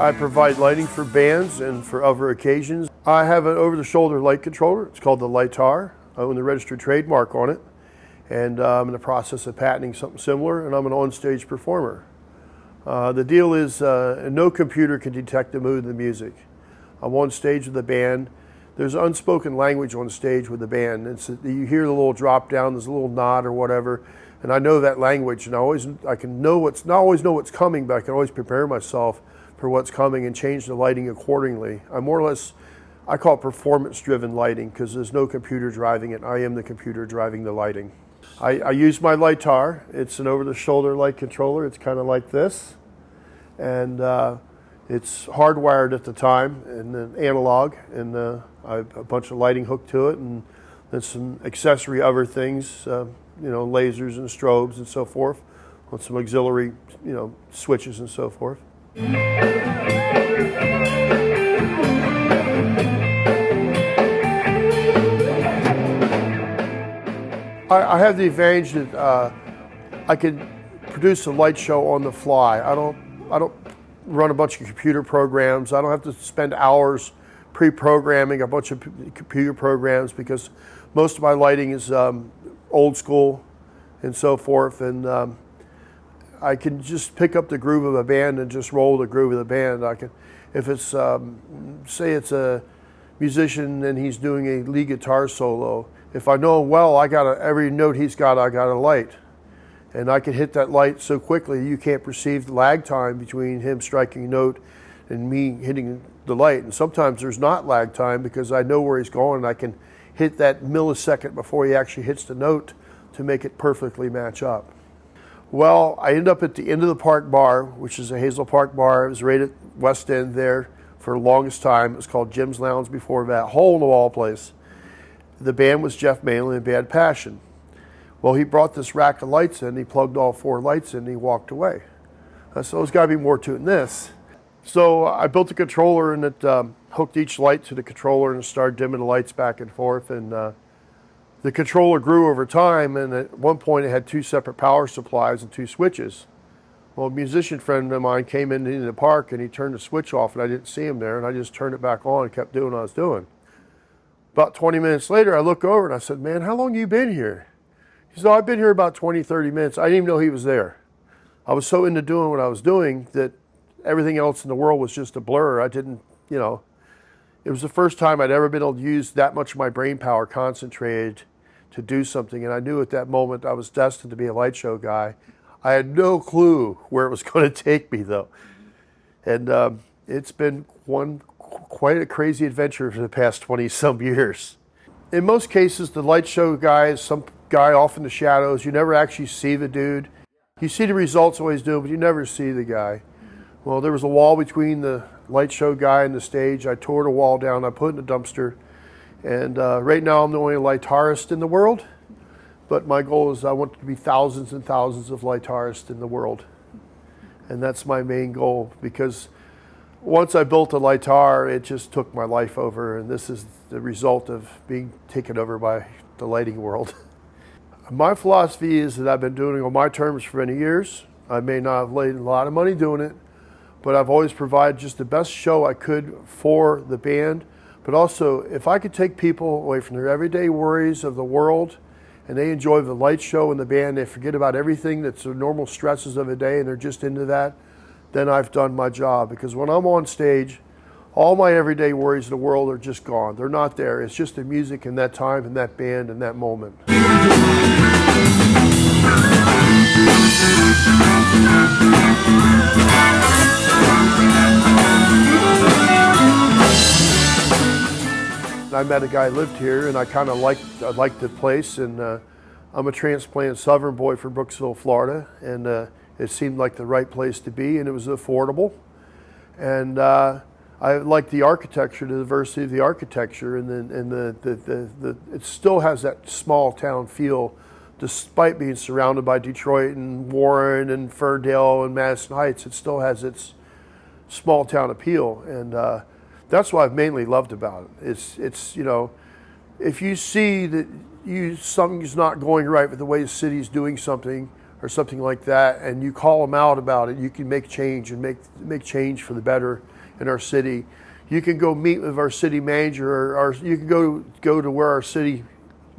I provide lighting for bands and for other occasions. I have an over-the-shoulder light controller. It's called the Lightar. I own the registered trademark on it, and I'm in the process of patenting something similar, and I'm an on-stage performer. The deal is no computer can detect the mood of the music. I'm on stage with the band. There's unspoken language on stage with the band. You hear the little drop down, there's a little nod or whatever, and I know that language, and I can know not always know what's coming, but I can always prepare myself for what's coming and change the lighting accordingly. I'm more or less, I call it performance-driven lighting because there's no computer driving it. I am the computer driving the lighting. I use my Lightar. It's an over-the-shoulder light controller. It's kind of like this, and it's hardwired at the time and then analog, and I have a bunch of lighting hooked to it, and then some accessory other things, lasers and strobes and so forth, with some auxiliary, switches and so forth. I have the advantage that I can produce a light show on the fly. I don't run a bunch of computer programs. I don't have to spend hours pre-programming a bunch of computer programs because most of my lighting is old school and so forth, and I can just pick up the groove of a band and just roll the groove of the band. I can, if it's say it's a musician and he's doing a lead guitar solo, if I know him well, every note he's got, I got a light. And I can hit that light so quickly you can't perceive the lag time between him striking a note and me hitting the light. And sometimes there's not lag time because I know where he's going, and I can hit that millisecond before he actually hits the note to make it perfectly match up. Well, I ended up at the End of the Park Bar, which is a Hazel Park bar. It was right at West End there for the longest time. It was called Jim's Lounge before that. Hole-in-the-wall place. The band was Jeff Malin and Bad Passion. Well, he brought this rack of lights in, he plugged all 4 lights in, and he walked away. So there's got to be more to it than this. So I built a controller, and it hooked each light to the controller and started dimming the lights back and forth. And the controller grew over time, and at one point it had 2 separate power supplies and 2 switches. Well, a musician friend of mine came into the park, and he turned the switch off, and I didn't see him there, and I just turned it back on and kept doing what I was doing. About 20 minutes later, I look over, and I said, "Man, how long have you been here?" He said, "Oh, I've been here about 20, 30 minutes. I didn't even know he was there." I was so into doing what I was doing that everything else in the world was just a blur. I didn't, it was the first time I'd ever been able to use that much of my brain power concentrated to do something. And I knew at that moment I was destined to be a light show guy. I had no clue where it was going to take me, though. And it's been quite a crazy adventure for the past 20-some years. In most cases, the light show guy is some guy off in the shadows. You never actually see the dude. You see the results of what he's doing, but you never see the guy. Well, there was a wall between the light show guy and the stage. I tore the wall down. I put it in a dumpster. And right now, I'm the only lightarist in the world. But my goal is I want to be thousands and thousands of lightarists in the world. And that's my main goal, because once I built a Lightar, it just took my life over, and this is the result of being taken over by the lighting world. My philosophy is that I've been doing it on my terms for many years. I may not have laid a lot of money doing it, but I've always provided just the best show I could for the band. But also, if I could take people away from their everyday worries of the world, and they enjoy the light show and the band, they forget about everything that's the normal stresses of a day, and they're just into that, then I've done my job. Because when I'm on stage, all my everyday worries of the world are just gone. They're not there. It's just the music and that time and that band and that moment. I met a guy who lived here, and I kind of liked the place, and I'm a transplant Southern boy from Brooksville, Florida, and it seemed like the right place to be, and it was affordable. And I like the architecture, the diversity of the architecture, and it still has that small town feel, despite being surrounded by Detroit and Warren and Ferndale and Madison Heights. It still has its small town appeal, and that's what I've mainly loved about it. It's if you see that something's not going right with the way the city's doing something or something like that, and you call them out about it, you can make change and make change for the better. in our city. You can go meet with our city manager, or you can go to where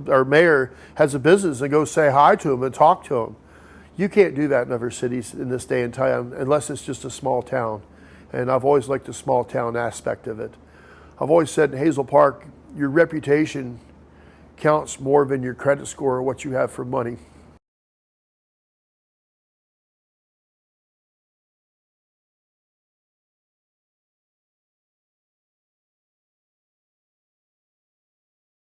our mayor has a business and go say hi to him and talk to him. You can't do that in other cities in this day and time unless it's just a small town. And I've always liked the small town aspect of it. I've always said in Hazel Park, your reputation counts more than your credit score or what you have for money.